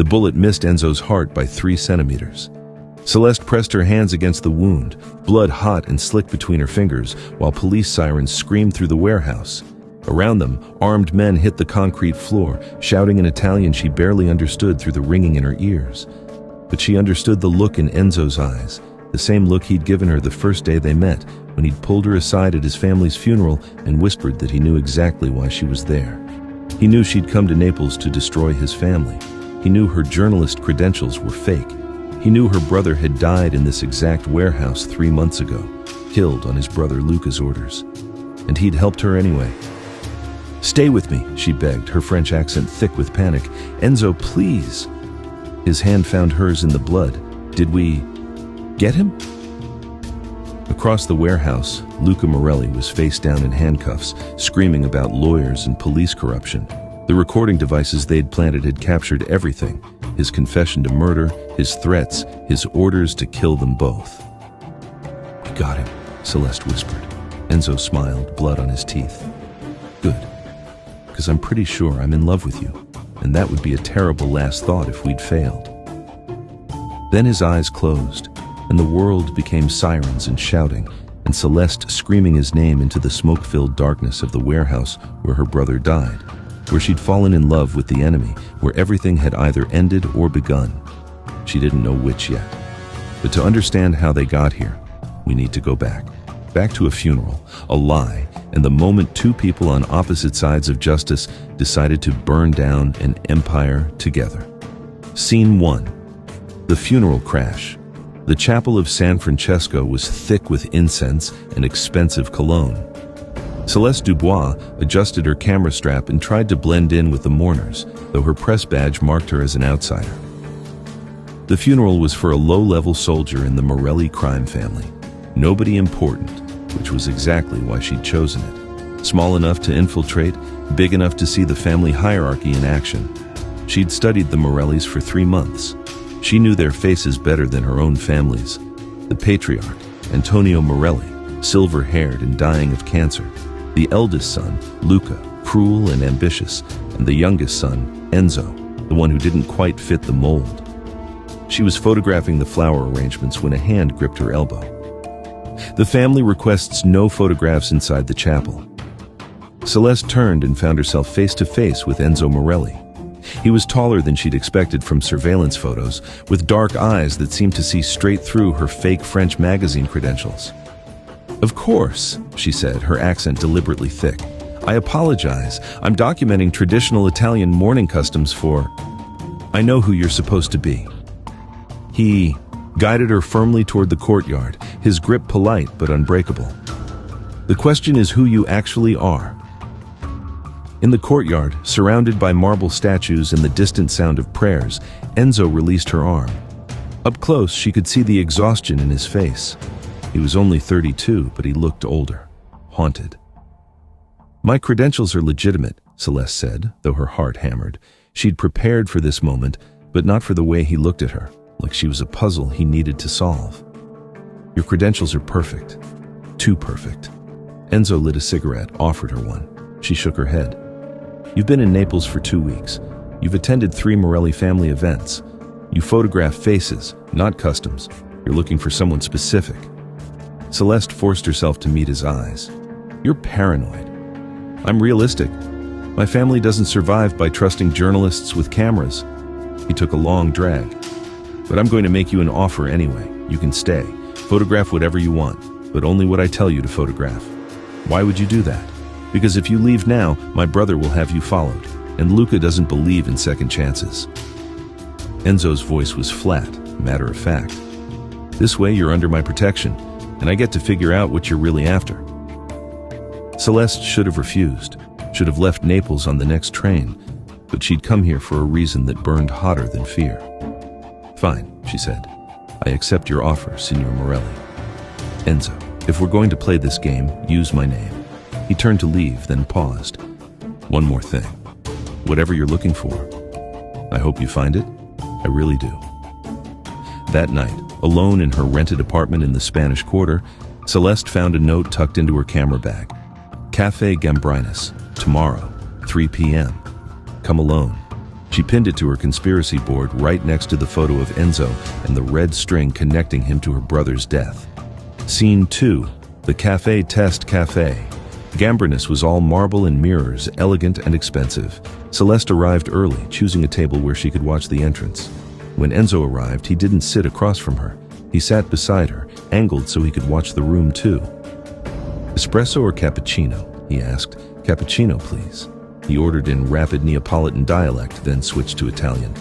The bullet missed Enzo's heart by 3 centimeters. Celeste pressed her hands against the wound, blood hot and slick between her fingers, while police sirens screamed through the warehouse. Around them, armed men hit the concrete floor, shouting in Italian she barely understood through the ringing in her ears. But she understood the look in Enzo's eyes, the same look he'd given her the first day they met, when he'd pulled her aside at his family's funeral and whispered that he knew exactly why she was there. He knew she'd come to Naples to destroy his family. He knew her journalist credentials were fake. He knew her brother had died in this exact warehouse 3 months ago, killed on his brother Luca's orders. And he'd helped her anyway. "Stay with me," she begged, her French accent thick with panic. "Enzo, please." His hand found hers in the blood. "Did we get him?" Across the warehouse, Luca Morelli was face down in handcuffs, screaming about lawyers and police corruption. The recording devices they'd planted had captured everything: his confession to murder, his threats, his orders to kill them both. "We got him," Celeste whispered. Enzo smiled, blood on his teeth. "Good, because I'm pretty sure I'm in love with you, and that would be a terrible last thought if we'd failed." Then his eyes closed, and the world became sirens and shouting, and Celeste screaming his name into the smoke-filled darkness of the warehouse where her brother died, where she'd fallen in love with the enemy, where everything had either ended or begun. She didn't know which yet. But to understand how they got here, we need to go back. Back to a funeral, a lie, and the moment 2 people on opposite sides of justice decided to burn down an empire together. Scene 1. The funeral crash. The chapel of San Francesco was thick with incense and expensive cologne. Celeste Dubois adjusted her camera strap and tried to blend in with the mourners, though her press badge marked her as an outsider. The funeral was for a low-level soldier in the Morelli crime family. Nobody important, which was exactly why she'd chosen it. Small enough to infiltrate, big enough to see the family hierarchy in action. She'd studied the Morellis for 3 months. She knew their faces better than her own family's. The patriarch, Antonio Morelli, silver-haired and dying of cancer. The eldest son, Luca, cruel and ambitious. And the youngest son, Enzo, the one who didn't quite fit the mold. She was photographing the flower arrangements when a hand gripped her elbow. "The family requests no photographs inside the chapel." Celeste turned and found herself face to face with Enzo Morelli. He was taller than she'd expected from surveillance photos, with dark eyes that seemed to see straight through her fake French magazine credentials. "Of course," she said, her accent deliberately thick. "I apologize. I'm documenting traditional Italian mourning customs for... I know who you're supposed to be." He guided her firmly toward the courtyard, his grip polite but unbreakable. "The question is who you actually are." In the courtyard, surrounded by marble statues and the distant sound of prayers, Enzo released her arm. Up close, she could see the exhaustion in his face. He was only 32, but he looked older, haunted. "My credentials are legitimate," Celeste said, though her heart hammered. She'd prepared for this moment, but not for the way he looked at her, like she was a puzzle he needed to solve. "Your credentials are perfect. Too perfect." Enzo lit a cigarette, offered her one. She shook her head. "You've been in Naples for 2 weeks. You've attended 3 Morelli family events. You photograph faces, not customs. You're looking for someone specific." Celeste forced herself to meet his eyes. "You're paranoid." "I'm realistic. My family doesn't survive by trusting journalists with cameras." He took a long drag. "But I'm going to make you an offer anyway. You can stay. Photograph whatever you want, but only what I tell you to photograph." "Why would you do that?" "Because if you leave now, my brother will have you followed, and Luca doesn't believe in second chances." Enzo's voice was flat, matter of fact. "This way you're under my protection, and I get to figure out what you're really after." Celeste should have refused, should have left Naples on the next train, but she'd come here for a reason that burned hotter than fear. "Fine," she said. "I accept your offer, Signor Morelli. Enzo, if we're going to play this game, use my name." He turned to leave, then paused. "One more thing. Whatever you're looking for, I hope you find it. I really do." That night, alone in her rented apartment in the Spanish Quarter, Celeste found a note tucked into her camera bag. "Cafe Gambrinus, tomorrow, 3 p.m. Come alone. She pinned it to her conspiracy board right next to the photo of Enzo and the red string connecting him to her brother's death. Scene 2. The Café Test Café. Gambrinus was all marble and mirrors, elegant and expensive. Celeste arrived early, choosing a table where she could watch the entrance. When Enzo arrived, he didn't sit across from her. He sat beside her, angled so he could watch the room too. "Espresso or cappuccino?" he asked. "Cappuccino, please." He ordered in rapid Neapolitan dialect, then switched to Italian.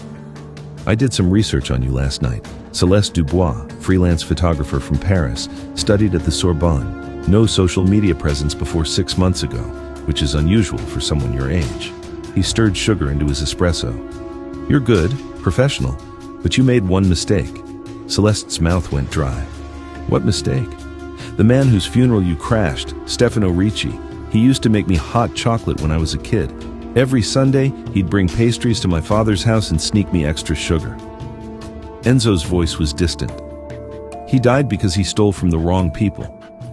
"I did some research on you last night. Celeste Dubois, freelance photographer from Paris, studied at the Sorbonne. No social media presence before 6 months ago, which is unusual for someone your age." He stirred sugar into his espresso. "You're good, professional, but you made one mistake." Celeste's mouth went dry. "What mistake?" "The man whose funeral you crashed, Stefano Ricci. He used to make me hot chocolate when I was a kid. Every Sunday, he'd bring pastries to my father's house and sneak me extra sugar." Enzo's voice was distant. "He died because he stole from the wrong people.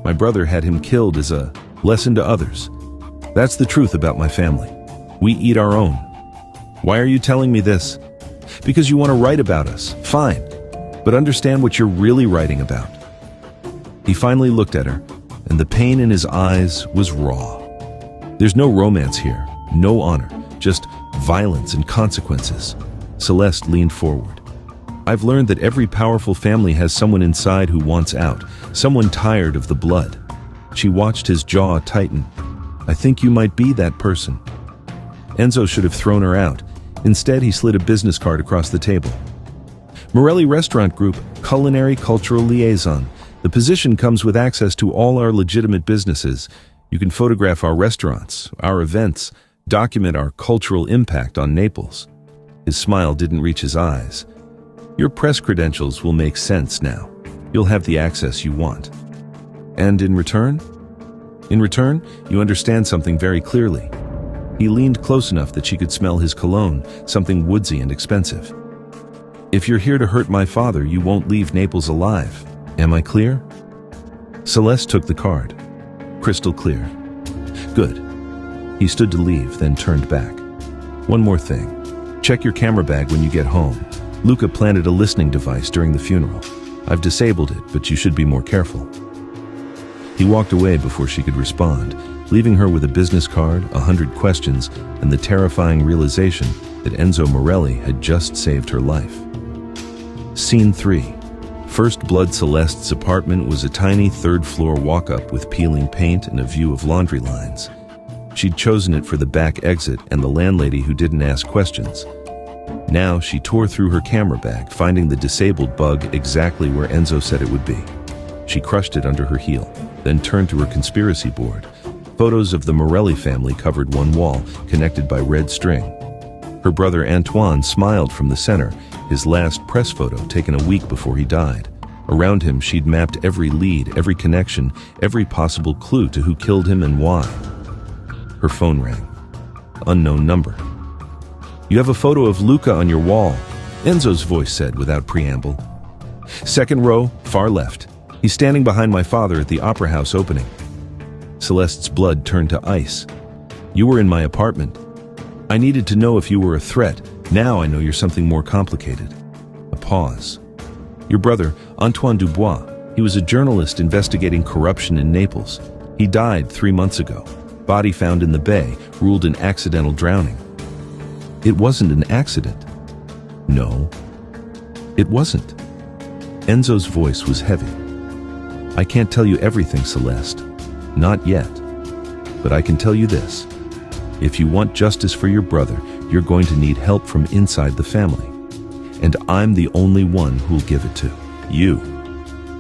My brother had him killed as a lesson to others. That's the truth about my family. We eat our own." "Why are you telling me this?" "Because you want to write about us. Fine. But understand what you're really writing about." He finally looked at her, and the pain in his eyes was raw. "There's no romance here, no honor, just violence and consequences." Celeste leaned forward. "I've learned that every powerful family has someone inside who wants out, someone tired of the blood." She watched his jaw tighten. "I think you might be that person." Enzo should have thrown her out. Instead, he slid a business card across the table. "Morelli Restaurant Group, Culinary Cultural Liaison. The position comes with access to all our legitimate businesses. You can photograph our restaurants, our events, document our cultural impact on Naples." His smile didn't reach his eyes. "Your press credentials will make sense now. You'll have the access you want. And in return? In return, you understand something very clearly." He leaned close enough that she could smell his cologne, something woodsy and expensive. "If you're here to hurt my father, you won't leave Naples alive. Am I clear?" Celeste took the card. "Crystal clear." "Good." He stood to leave, then turned back. "One more thing. Check your camera bag when you get home. Luca planted a listening device during the funeral. I've disabled it, but you should be more careful." He walked away before she could respond, leaving her with a business card, 100 questions, and the terrifying realization that Enzo Morelli had just saved her life. Scene 3. First Blood. Celeste's apartment was a tiny third-floor walk-up with peeling paint and a view of laundry lines. She'd chosen it for the back exit and the landlady who didn't ask questions. Now she tore through her camera bag, finding the disabled bug exactly where Enzo said it would be. She crushed it under her heel, then turned to her conspiracy board. Photos of the Morelli family covered one wall, connected by red string. Her brother Antoine smiled from the center, his last press photo taken a week before he died. Around him, she'd mapped every lead, every connection, every possible clue to who killed him and why. Her phone rang. Unknown number. "You have a photo of Luca on your wall," Enzo's voice said without preamble. "Second row, far left. He's standing behind my father at the Opera House opening." Celeste's blood turned to ice. "You were in my apartment. I needed to know if you were a threat. Now I know you're something more complicated." A pause. "Your brother, Antoine Dubois, he was a journalist investigating corruption in Naples. He died 3 months ago. Body found in the bay, ruled an accidental drowning." "It wasn't an accident." "No, it wasn't." Enzo's voice was heavy. "I can't tell you everything, Celeste. Not yet. But I can tell you this. If you want justice for your brother, you're going to need help from inside the family. And I'm the only one who'll give it to you."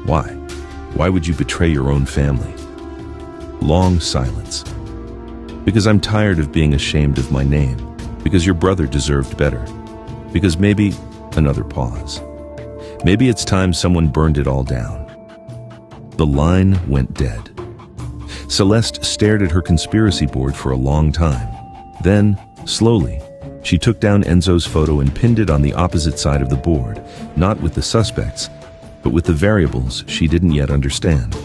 "Why? Why would you betray your own family?" Long silence. "Because I'm tired of being ashamed of my name. Because your brother deserved better. Because maybe..." Another pause. "Maybe it's time someone burned it all down." The line went dead. Celeste stared at her conspiracy board for a long time. Then, slowly, she took down Enzo's photo and pinned it on the opposite side of the board, not with the suspects, but with the variables she didn't yet understand.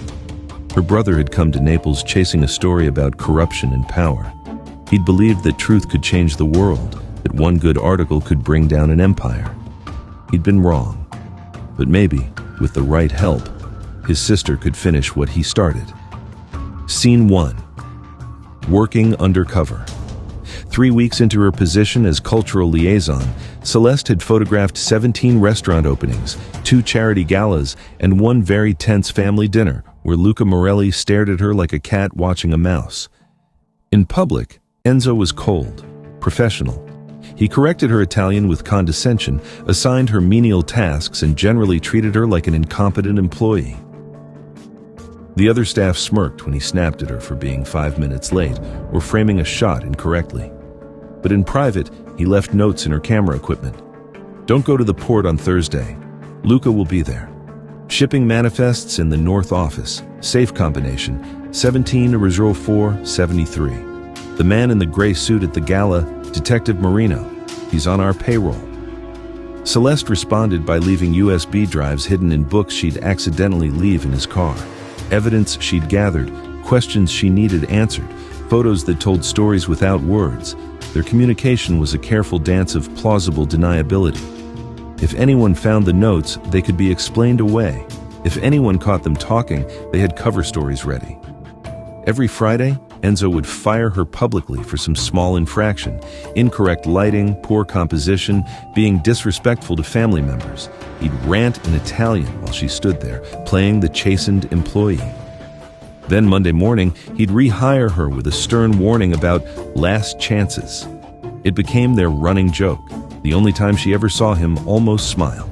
Her brother had come to Naples chasing a story about corruption and power. He'd believed that truth could change the world, that one good article could bring down an empire. He'd been wrong, but maybe, with the right help, his sister could finish what he started. Scene 1. Working undercover. 3 weeks into her position as cultural liaison, Celeste had photographed 17 restaurant openings, 2 charity galas, and 1 very tense family dinner where Luca Morelli stared at her like a cat watching a mouse. In public, Enzo was cold, professional. He corrected her Italian with condescension, assigned her menial tasks, and generally treated her like an incompetent employee. The other staff smirked when he snapped at her for being 5 minutes late or framing a shot incorrectly. But in private, he left notes in her camera equipment. Don't go to the port on Thursday. Luca will be there. Shipping manifests in the North Office. Safe combination, 17-473. The man in the gray suit at the gala, Detective Marino. He's on our payroll. Celeste responded by leaving USB drives hidden in books she'd accidentally leave in his car. Evidence she'd gathered, questions she needed answered, photos that told stories without words. Their communication was a careful dance of plausible deniability. If anyone found the notes, they could be explained away. If anyone caught them talking, they had cover stories ready. Every Friday, Enzo would fire her publicly for some small infraction: incorrect lighting, poor composition, being disrespectful to family members. He'd rant in Italian while she stood there, playing the chastened employee. Then Monday morning, he'd rehire her with a stern warning about last chances. It became their running joke, the only time she ever saw him almost smile.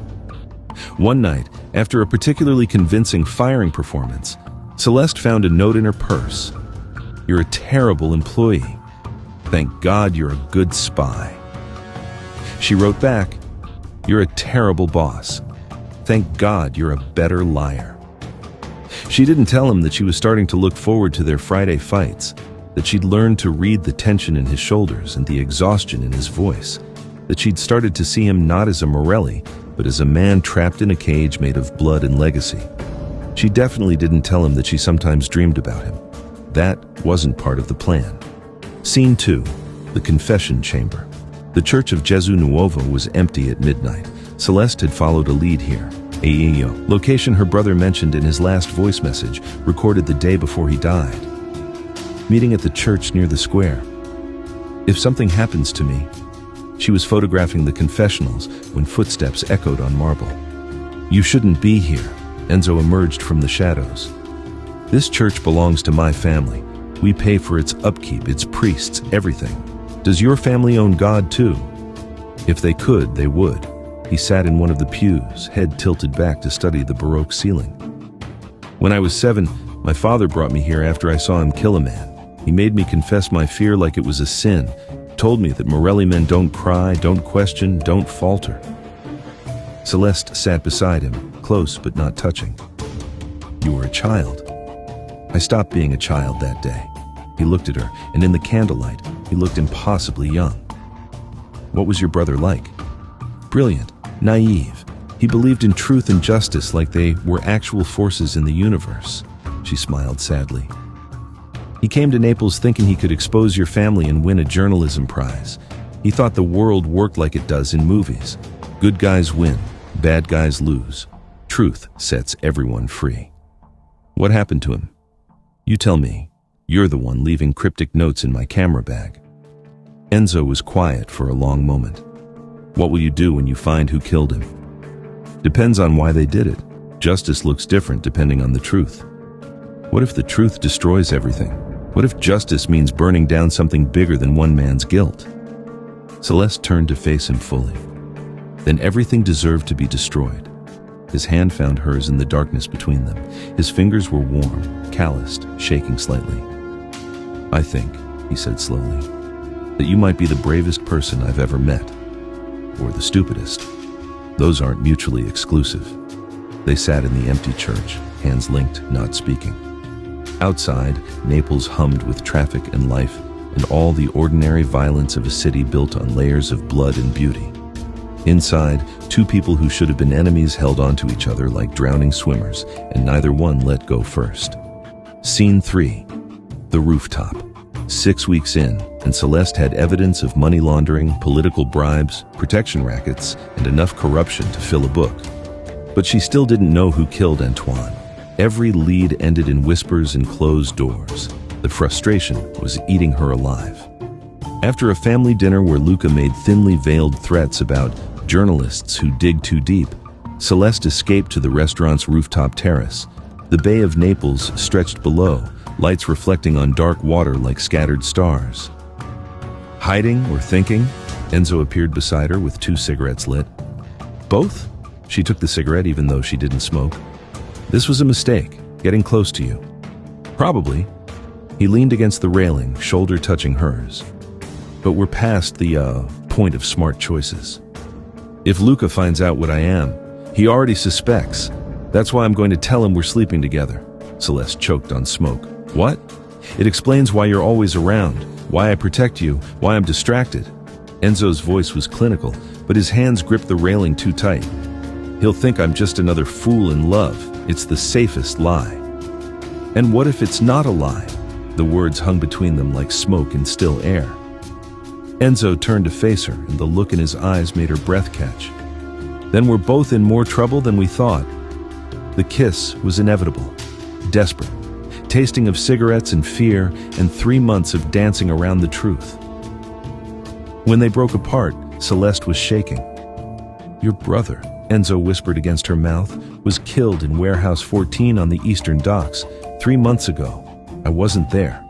One night, after a particularly convincing firing performance, Celeste found a note in her purse. "You're a terrible employee. Thank God you're a good spy." She wrote back, "You're a terrible boss. Thank God you're a better liar." She didn't tell him that she was starting to look forward to their Friday fights, that she'd learned to read the tension in his shoulders and the exhaustion in his voice, that she'd started to see him not as a Morelli, but as a man trapped in a cage made of blood and legacy. She definitely didn't tell him that she sometimes dreamed about him. That wasn't part of the plan. Scene 2. The confession chamber. The church of Gesù Nuovo was empty at midnight. Celeste had followed a lead here. Location her brother mentioned in his last voice message, recorded the day before he died. Meeting at the church near the square. If something happens to me. She was photographing the confessionals when footsteps echoed on marble. "You shouldn't be here." Enzo emerged from the shadows. "This church belongs to my family. We pay for its upkeep, its priests, everything. Does your family own God too?" If they could, they would. He sat in one of the pews, head tilted back to study the Baroque ceiling. "When I was 7, my father brought me here after I saw him kill a man. He made me confess my fear like it was a sin. Told me that Morelli men don't cry, don't question, don't falter." Celeste sat beside him, close but not touching. "You were a child." "I stopped being a child that day." He looked at her, and in the candlelight, he looked impossibly young. "What was your brother like?" "Brilliant, naive. He believed in truth and justice like they were actual forces in the universe." She smiled sadly. "He came to Naples thinking he could expose your family and win a journalism prize. He thought the world worked like it does in movies. Good guys win, bad guys lose. Truth sets everyone free." "What happened to him?" "You tell me. You're the one leaving cryptic notes in my camera bag." Enzo was quiet for a long moment. "What will you do when you find who killed him?" "Depends on why they did it. Justice looks different depending on the truth." "What if the truth destroys everything? What if justice means burning down something bigger than one man's guilt?" Celeste turned to face him fully. "Then everything deserved to be destroyed." His hand found hers in the darkness between them. His fingers were warm, calloused, shaking slightly. "I think," he said slowly, "that you might be the bravest person I've ever met. Or the stupidest. Those aren't mutually exclusive." They sat in the empty church, hands linked, not speaking. Outside, Naples hummed with traffic and life, and all the ordinary violence of a city built on layers of blood and beauty. Inside, 2 people who should have been enemies held onto each other like drowning swimmers, and neither one let go first. Scene 3. The rooftop. 6 weeks in, and Celeste had evidence of money laundering, political bribes, protection rackets, and enough corruption to fill a book. But she still didn't know who killed Antoine. Every lead ended in whispers and closed doors. The frustration was eating her alive. After a family dinner where Luca made thinly veiled threats about journalists who dig too deep, Celeste escaped to the restaurant's rooftop terrace. The Bay of Naples stretched below, lights reflecting on dark water like scattered stars. Hiding or thinking, Enzo appeared beside her with 2 cigarettes lit. Both? She took the cigarette even though she didn't smoke. This was a mistake, getting close to you. Probably. He leaned against the railing, shoulder touching hers. But we're past the, point of smart choices. If Luca finds out what I am, he already suspects. That's why I'm going to tell him we're sleeping together. Celeste choked on smoke. What? It explains why you're always around, why I protect you, why I'm distracted. Enzo's voice was clinical, but his hands gripped the railing too tight. He'll think I'm just another fool in love. It's the safest lie. And what if it's not a lie? The words hung between them like smoke in still air. Enzo turned to face her, and the look in his eyes made her breath catch. Then we're both in more trouble than we thought. The kiss was inevitable, desperate, tasting of cigarettes and fear, and 3 months of dancing around the truth. When they broke apart, Celeste was shaking. Your brother, Enzo whispered against her mouth, was killed in Warehouse 14 on the Eastern Docks 3 months ago. I wasn't there,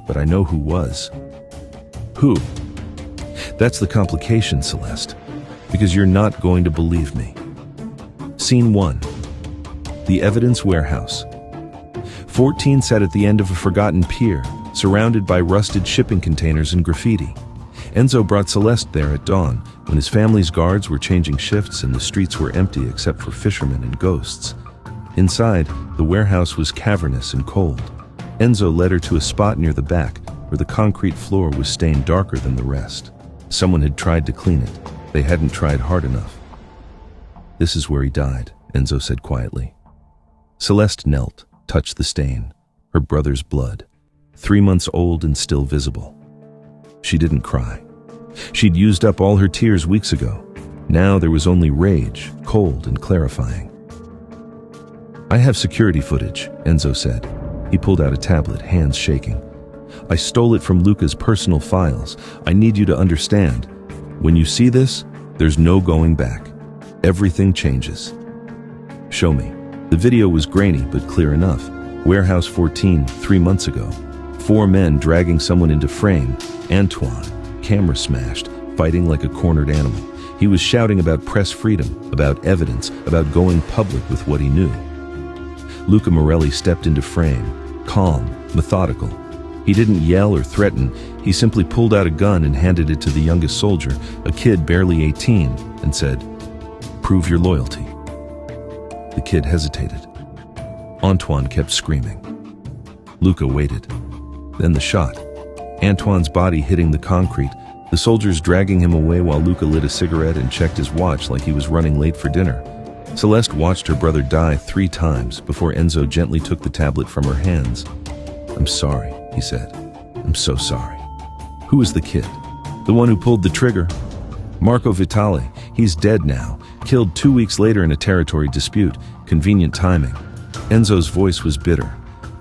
but I know who was. Who? That's the complication, Celeste, because you're not going to believe me. Scene 1. The evidence warehouse. 14 sat at the end of a forgotten pier, surrounded by rusted shipping containers and graffiti. Enzo brought Celeste there at dawn, when his family's guards were changing shifts and the streets were empty except for fishermen and ghosts. Inside, the warehouse was cavernous and cold. Enzo led her to a spot near the back, where the concrete floor was stained darker than the rest. Someone had tried to clean it. They hadn't tried hard enough. This is where he died, Enzo said quietly. Celeste knelt, touched the stain, her brother's blood, 3 months old and still visible. She didn't cry. She'd used up all her tears weeks ago. Now there was only rage, cold and clarifying. I have security footage, Enzo said. He pulled out a tablet, hands shaking. I stole it from Luca's personal files. I need you to understand. When you see this, there's no going back. Everything changes. Show me. The video was grainy but clear enough. Warehouse 14, 3 months ago. 4 men dragging someone into frame. Antoine, camera smashed, fighting like a cornered animal. He was shouting about press freedom, about evidence, about going public with what he knew. Luca Morelli stepped into frame, calm, methodical. He didn't yell or threaten. He simply pulled out a gun and handed it to the youngest soldier, a kid barely 18, and said, "Prove your loyalty." The kid hesitated. Antoine kept screaming. Luca waited. Then the shot. Antoine's body hitting the concrete, the soldiers dragging him away while Luca lit a cigarette and checked his watch like he was running late for dinner. Celeste watched her brother die 3 times before Enzo gently took the tablet from her hands. "I'm sorry," he said. "I'm so sorry." Who was the kid? The one who pulled the trigger? Marco Vitale. He's dead now, killed 2 weeks later in a territory dispute. Convenient timing. Enzo's voice was bitter.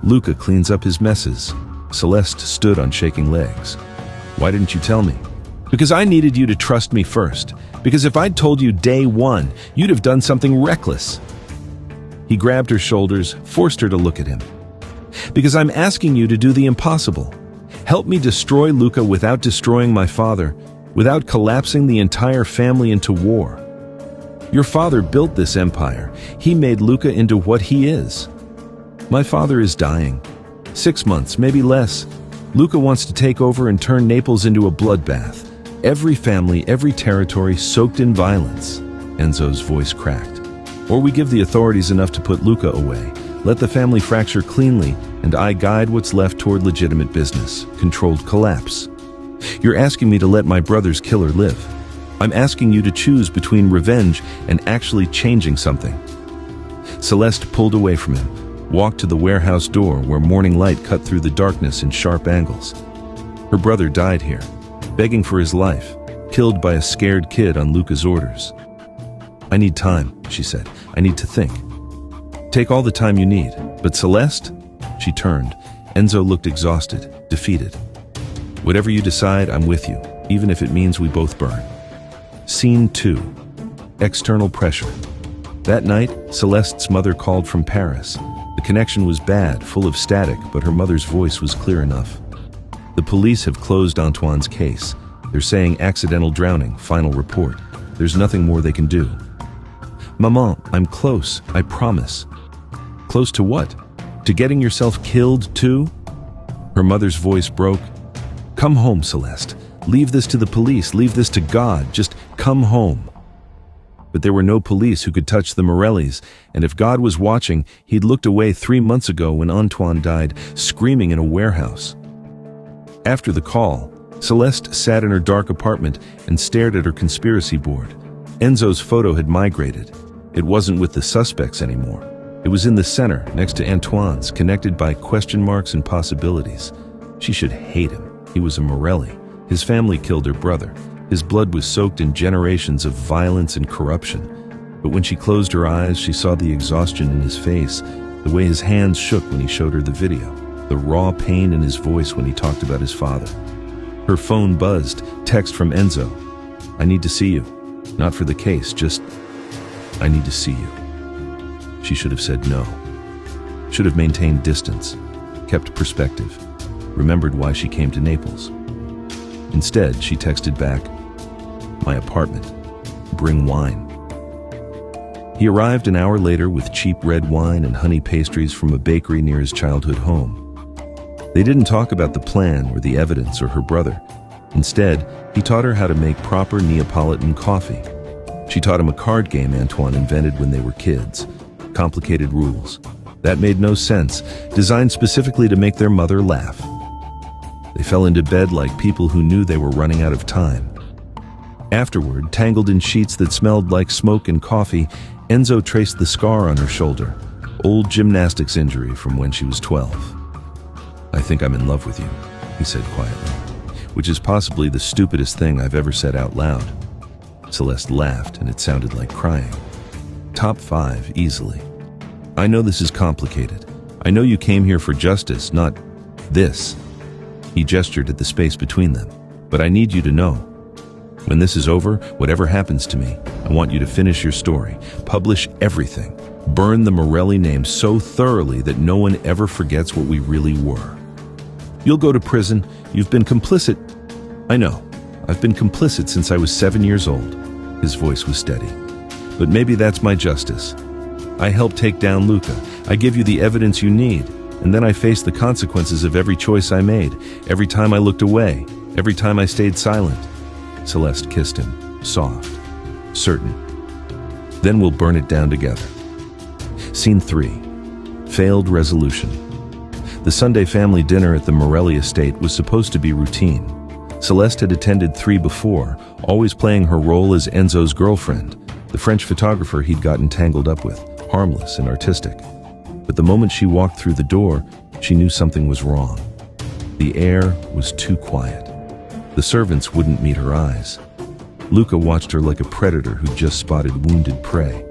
Luca cleans up his messes. Celeste stood on shaking legs. "Why didn't you tell me?" "Because I needed you to trust me first. Because if I'd told you day 1, you'd have done something reckless." He grabbed her shoulders, forced her to look at him. "Because I'm asking you to do the impossible. Help me destroy Luca without destroying my father, without collapsing the entire family into war. Your father built this empire. He made Luca into what he is. My father is dying. 6 months, maybe less. Luca wants to take over and turn Naples into a bloodbath. Every family, every territory soaked in violence." Enzo's voice cracked. "Or we give the authorities enough to put Luca away, let the family fracture cleanly, and I guide what's left toward legitimate business, controlled collapse. You're asking me to let my brother's killer live. I'm asking you to choose between revenge and actually changing something." Celeste pulled away from him, walked to the warehouse door where morning light cut through the darkness in sharp angles. Her brother died here, begging for his life, killed by a scared kid on Luca's orders. I need time, she said. I need to think. Take all the time you need. But Celeste? She turned. Enzo looked exhausted, defeated. Whatever you decide, I'm with you, even if it means we both burn. Scene 2. External pressure. That night, Celeste's mother called from Paris. The connection was bad, full of static, but her mother's voice was clear enough. The police have closed Antoine's case. They're saying accidental drowning, final report. There's nothing more they can do. Maman, I'm close, I promise. Close to what? To getting yourself killed too? Her mother's voice broke. Come home, Celeste. Leave this to the police, leave this to God, just come home. But there were no police who could touch the Morellis, and if God was watching, he'd looked away 3 months ago when Antoine died, screaming in a warehouse. After the call, Celeste sat in her dark apartment and stared at her conspiracy board. Enzo's photo had migrated. It wasn't with the suspects anymore. It was in the center, next to Antoine's, connected by question marks and possibilities. She should hate him. He was a Morelli. His family killed her brother. His blood was soaked in generations of violence and corruption. But when she closed her eyes, she saw the exhaustion in his face, the way his hands shook when he showed her the video, the raw pain in his voice when he talked about his father. Her phone buzzed, text from Enzo. I need to see you. Not for the case, just, I need to see you. She should have said no. Should have maintained distance, kept perspective, remembered why she came to Naples. Instead, she texted back, my apartment. Bring wine. He arrived an hour later with cheap red wine and honey pastries from a bakery near his childhood home. They didn't talk about the plan or the evidence or her brother. Instead, he taught her how to make proper Neapolitan coffee. She taught him a card game Antoine invented when they were kids. Complicated rules. That made no sense, designed specifically to make their mother laugh. They fell into bed like people who knew they were running out of time. Afterward, tangled in sheets that smelled like smoke and coffee, Enzo traced the scar on her shoulder, old gymnastics injury from when she was 12. I think I'm in love with you, he said quietly, which is possibly the stupidest thing I've ever said out loud. Celeste laughed, and it sounded like crying. Top 5, easily. I know this is complicated. I know you came here for justice, not this. He gestured at the space between them. But I need you to know. When this is over, whatever happens to me, I want you to finish your story. Publish everything. Burn the Morelli name so thoroughly that no one ever forgets what we really were. You'll go to prison. You've been complicit. I know. I've been complicit since I was 7 years old. His voice was steady. But maybe that's my justice. I helped take down Luca. I give you the evidence you need, and then I face the consequences of every choice I made, every time I looked away, every time I stayed silent. Celeste kissed him, soft, certain. Then we'll burn it down together. Scene 3. Failed resolution. The Sunday family dinner at the Morelli estate was supposed to be routine. Celeste had attended 3 before, always playing her role as Enzo's girlfriend, the French photographer he'd gotten tangled up with, harmless and artistic. But the moment she walked through the door, she knew something was wrong. The air was too quiet. The servants wouldn't meet her eyes. Luca watched her like a predator who'd just spotted wounded prey.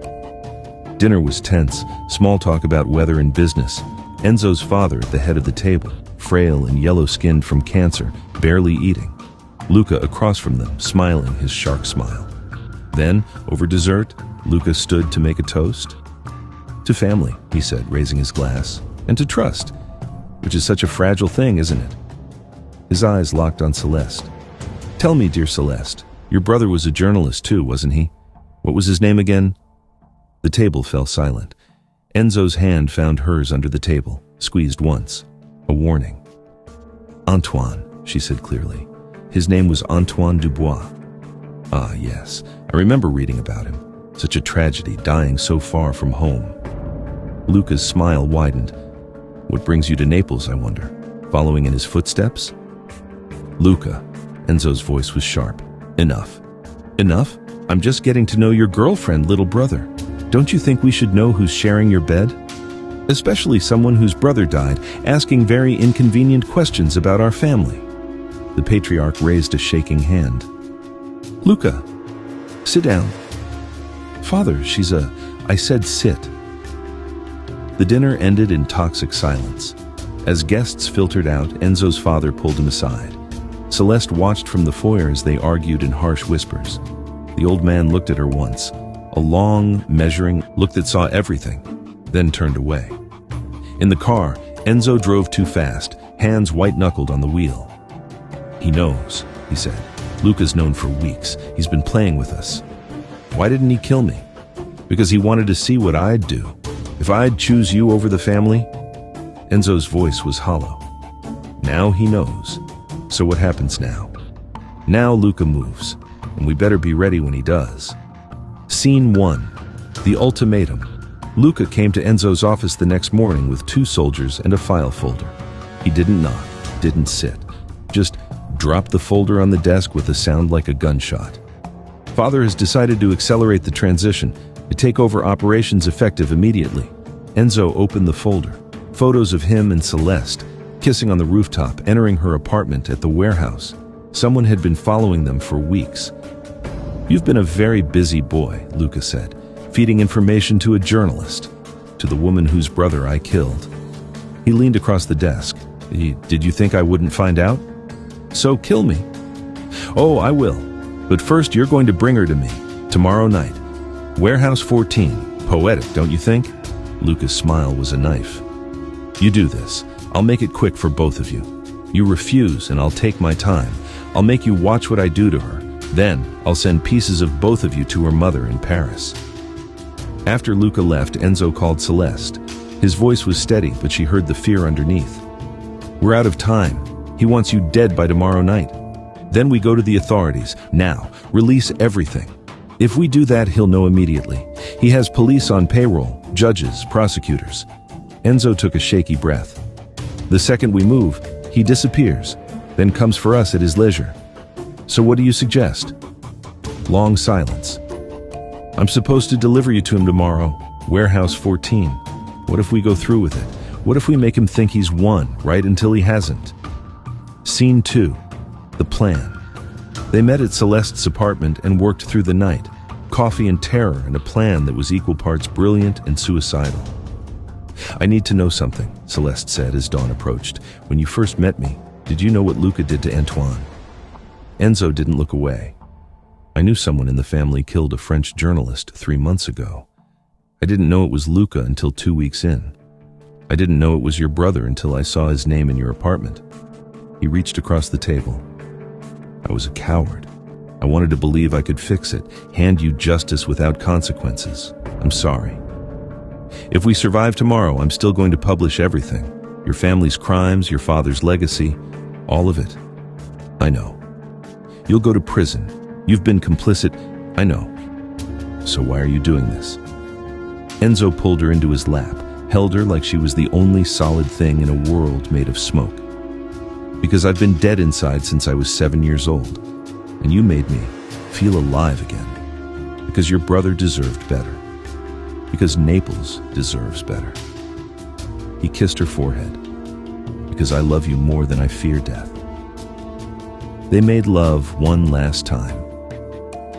Dinner was tense, small talk about weather and business. Enzo's father at the head of the table, frail and yellow-skinned from cancer, barely eating. Luca across from them, smiling his shark smile. Then, over dessert, Luca stood to make a toast. To family, he said, raising his glass, and to trust, which is such a fragile thing, isn't it? His eyes locked on Celeste. Tell me, dear Celeste, your brother was a journalist too, wasn't he? What was his name again? The table fell silent. Enzo's hand found hers under the table, squeezed once. A warning. Antoine, she said clearly. His name was Antoine Dubois. Ah, yes, I remember reading about him. Such a tragedy, dying so far from home. Luca's smile widened. What brings you to Naples, I wonder? Following in his footsteps? Luca. Enzo's voice was sharp. Enough. Enough? I'm just getting to know your girlfriend, little brother. Don't you think we should know who's sharing your bed? Especially someone whose brother died, asking very inconvenient questions about our family. The patriarch raised a shaking hand. "Luca, sit down." "Father, I said sit." The dinner ended in toxic silence. As guests filtered out, Enzo's father pulled him aside. Celeste watched from the foyer as they argued in harsh whispers. The old man looked at her once, a long, measuring look that saw everything, then turned away. In the car, Enzo drove too fast, hands white-knuckled on the wheel. "He knows," he said. "Luca's known for weeks. He's been playing with us. Why didn't he kill me? Because he wanted to see what I'd do. If I'd choose you over the family?" Enzo's voice was hollow. "Now he knows. So what happens now? Now Luca moves, and we better be ready when he does." Scene 1. The ultimatum. Luca came to Enzo's office the next morning with 2 soldiers and a file folder. He didn't knock, didn't sit, just dropped the folder on the desk with a sound like a gunshot. "Father has decided to accelerate the transition, to take over operations effective immediately." Enzo opened the folder. Photos of him and Celeste, kissing on the rooftop, entering her apartment at the warehouse. Someone had been following them for weeks. "You've been a very busy boy," Luca said, "feeding information to a journalist, to the woman whose brother I killed." He leaned across the desk. "Did you think I wouldn't find out? So kill me." "Oh, I will. But first you're going to bring her to me, tomorrow night. Warehouse 14. Poetic, don't you think?" Luca's smile was a knife. "You do this. I'll make it quick for both of you. You refuse and I'll take my time. I'll make you watch what I do to her. Then I'll send pieces of both of you to her mother in Paris." After Luca left, Enzo called Celeste. His voice was steady, but she heard the fear underneath. "We're out of time. He wants you dead by tomorrow night. Then we go to the authorities. Now, release everything. If we do that, he'll know immediately. He has police on payroll, judges, prosecutors." Enzo took a shaky breath. "The second we move, he disappears, then comes for us at his leisure. So what do you suggest?" Long silence. "I'm supposed to deliver you to him tomorrow. Warehouse 14. What if we go through with it? What if we make him think he's won, right until he hasn't?" Scene 2. The plan. They met at Celeste's apartment and worked through the night. Coffee and terror and a plan that was equal parts brilliant and suicidal. "I need to know something," Celeste said as dawn approached. "When you first met me, did you know what Luca did to Antoine?" Enzo didn't look away. "I knew someone in the family killed a French journalist 3 months ago. I didn't know it was Luca until 2 weeks in. I didn't know it was your brother until I saw his name in your apartment." He reached across the table. "I was a coward. I wanted to believe I could fix it, hand you justice without consequences. I'm sorry. If we survive tomorrow, I'm still going to publish everything. Your family's crimes, your father's legacy, all of it. I know. You'll go to prison. You've been complicit. I know. So why are you doing this?" Enzo pulled her into his lap, held her like she was the only solid thing in a world made of smoke. "Because I've been dead inside since I was 7 years old, and you made me feel alive again. Because your brother deserved better. Because Naples deserves better." He kissed her forehead. "Because I love you more than I fear death." They made love one last time.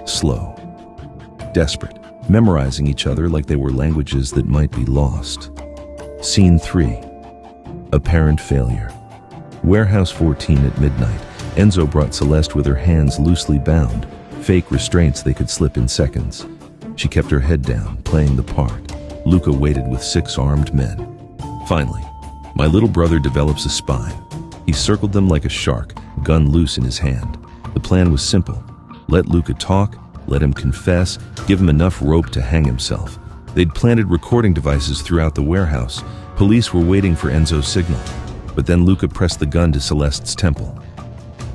Slow. Desperate. Memorizing each other like they were languages that might be lost. Scene 3. Apparent failure. Warehouse 14 at midnight. Enzo brought Celeste with her hands loosely bound, fake restraints they could slip in seconds. She kept her head down, playing the part. Luca waited with 6 armed men. Finally, my little brother develops a spine. He circled them like a shark, gun loose in his hand. The plan was simple. Let Luca talk, let him confess, give him enough rope to hang himself. They'd planted recording devices throughout the warehouse. Police were waiting for Enzo's signal. But then Luca pressed the gun to Celeste's temple.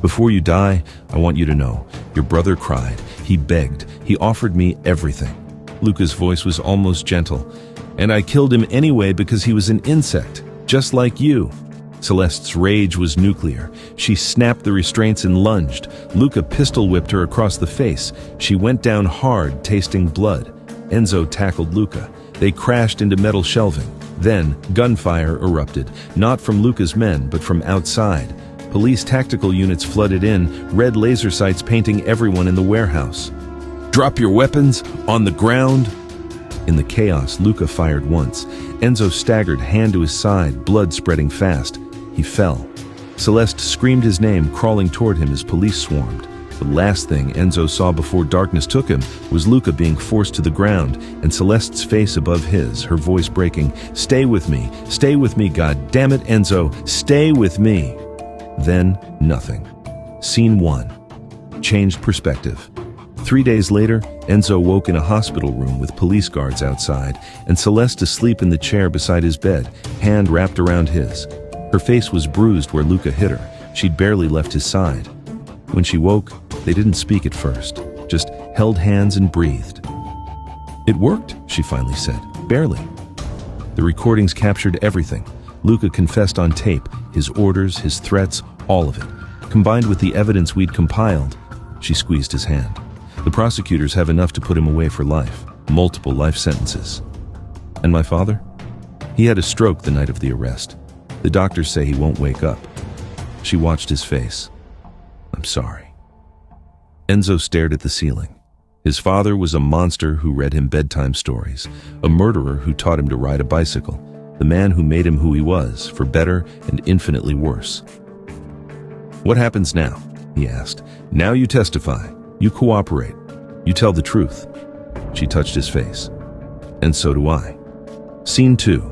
"Before you die, I want you to know, your brother cried. He begged. He offered me everything." Luca's voice was almost gentle. "And I killed him anyway because he was an insect, just like you." Celeste's rage was nuclear. She snapped the restraints and lunged. Luca pistol-whipped her across the face. She went down hard, tasting blood. Enzo tackled Luca. They crashed into metal shelving. Then, gunfire erupted, not from Luca's men, but from outside. Police tactical units flooded in, red laser sights painting everyone in the warehouse. "Drop your weapons! On the ground!" In the chaos, Luca fired once. Enzo staggered, hand to his side, blood spreading fast. He fell. Celeste screamed his name, crawling toward him as police swarmed. The last thing Enzo saw before darkness took him was Luca being forced to the ground, and Celeste's face above his, her voice breaking, stay with me, God damn it, Enzo, stay with me." Then, nothing. Scene 1. Changed perspective. 3 days later, Enzo woke in a hospital room with police guards outside, and Celeste asleep in the chair beside his bed, hand wrapped around his. Her face was bruised where Luca hit her. She'd barely left his side. When she woke, they didn't speak at first, just held hands and breathed. "It worked," she finally said. "Barely." The recordings captured everything. Luca confessed on tape, his orders, his threats, all of it. Combined with the evidence we'd compiled, she squeezed his hand. "The prosecutors have enough to put him away for life, multiple life sentences." "And my father? He had a stroke the night of the arrest. The doctors say he won't wake up." She watched his face. "I'm sorry." Enzo stared at the ceiling. His father was a monster who read him bedtime stories, a murderer who taught him to ride a bicycle, the man who made him who he was, for better and infinitely worse. "What happens now?" he asked. "Now you testify. You cooperate. You tell the truth." She touched his face. "And so do I." Scene 2.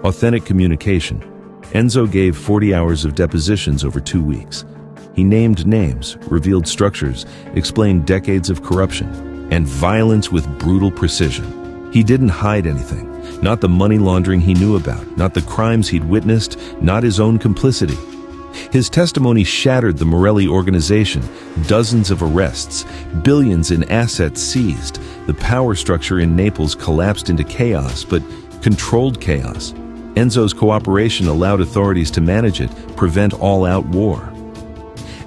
Authentic communication. Enzo gave 40 hours of depositions over 2 weeks. He named names, revealed structures, explained decades of corruption, and violence with brutal precision. He didn't hide anything, not the money laundering he knew about, not the crimes he'd witnessed, not his own complicity. His testimony shattered the Morelli organization, dozens of arrests, billions in assets seized. The power structure in Naples collapsed into chaos, but controlled chaos. Enzo's cooperation allowed authorities to manage it, prevent all-out war.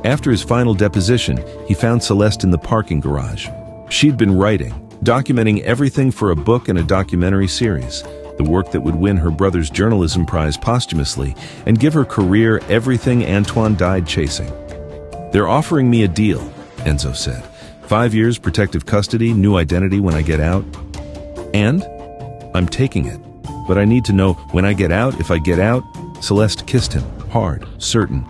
After his final deposition, he found Celeste in the parking garage. She'd been writing, documenting everything for a book and a documentary series, the work that would win her brother's journalism prize posthumously and give her career everything Antoine died chasing. "They're offering me a deal," Enzo said. 5 years protective custody, new identity when I get out. "And? I'm taking it. But I need to know when I get out, if I get out." Celeste kissed him, hard, certain.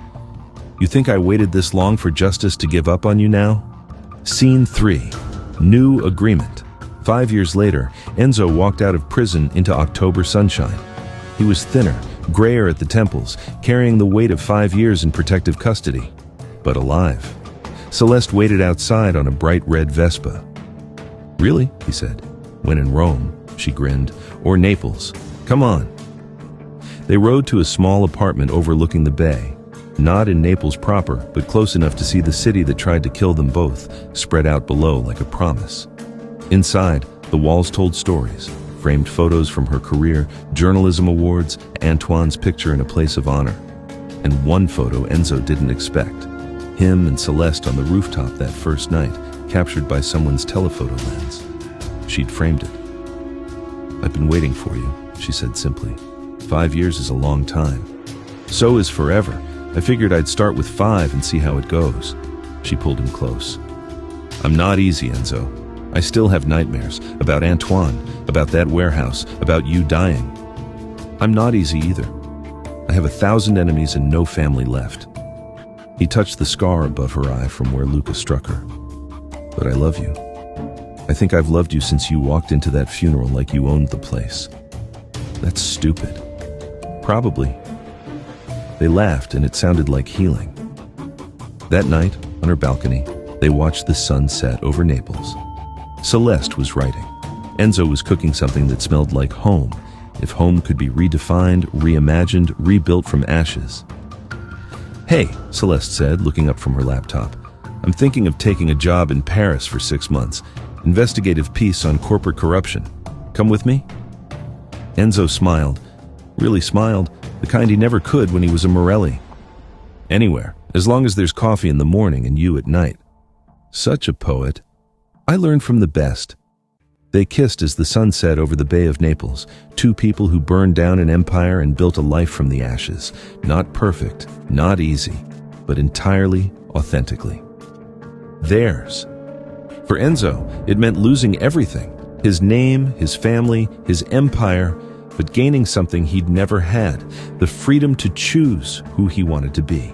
"You think I waited this long for justice to give up on you now?" Scene 3. New agreement. 5 years later, Enzo walked out of prison into October sunshine. He was thinner, grayer at the temples, carrying the weight of 5 years in protective custody, but alive. Celeste waited outside on a bright red Vespa. "Really?" he said. "When in Rome," she grinned, "or Naples. Come on." They rode to a small apartment overlooking the bay. Not in Naples proper, but close enough to see the city that tried to kill them both, spread out below like a promise. Inside, the walls told stories, framed photos from her career, journalism awards, Antoine's picture in a place of honor. And one photo Enzo didn't expect. Him and Celeste on the rooftop that first night, captured by someone's telephoto lens. She'd framed it. "I've been waiting for you," she said simply. 5 years is a long time. "So is forever. I figured I'd start with 5 and see how it goes." She pulled him close. "I'm not easy, Enzo. I still have nightmares about Antoine, about that warehouse, about you dying. I'm not easy either. I have 1,000 enemies and no family left." He touched the scar above her eye from where Luca struck her. "But I love you. I think I've loved you since you walked into that funeral like you owned the place." "That's stupid." "Probably." They laughed and it sounded like healing. That night, on her balcony, they watched the sun set over Naples. Celeste was writing. Enzo was cooking something that smelled like home, if home could be redefined, reimagined, rebuilt from ashes. "Hey," Celeste said, looking up from her laptop. "I'm thinking of taking a job in Paris for 6 months. Investigative piece on corporate corruption. Come with me?" Enzo smiled. Really smiled, the kind he never could when he was a Morelli. "Anywhere, as long as there's coffee in the morning and you at night." Such a poet. I learned from the best. They kissed as the sun set over the Bay of Naples, two people who burned down an empire and built a life from the ashes. Not perfect, not easy, but entirely authentically. Theirs. For Enzo, it meant losing everything: his name, his family, his empire, but gaining something he'd never had: the freedom to choose who he wanted to be.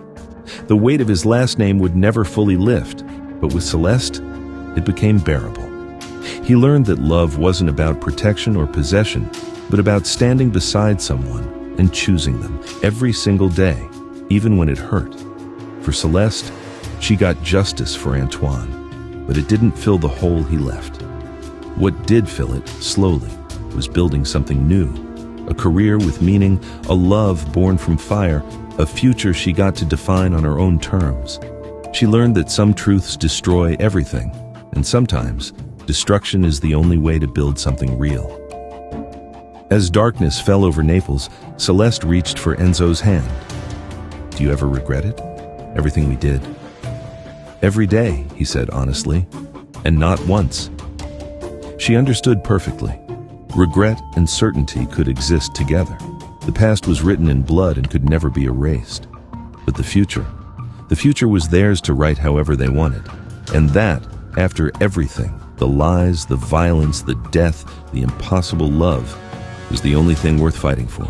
The weight of his last name would never fully lift, but with Celeste, it became bearable. He learned that love wasn't about protection or possession, but about standing beside someone and choosing them every single day, even when it hurt. For Celeste, she got justice for Antoine, but it didn't fill the hole he left. What did fill it, slowly, was building something new: a career with meaning, a love born from fire, a future she got to define on her own terms. She learned that some truths destroy everything, and sometimes destruction is the only way to build something real. As darkness fell over Naples, Celeste reached for Enzo's hand. "Do you ever regret it? Everything we did?" "Every day," he said honestly, "and not once." She understood perfectly. Regret and certainty could exist together. The past was written in blood and could never be erased. But the future was theirs to write however they wanted. And that, after everything, the lies, the violence, the death, the impossible love, was the only thing worth fighting for.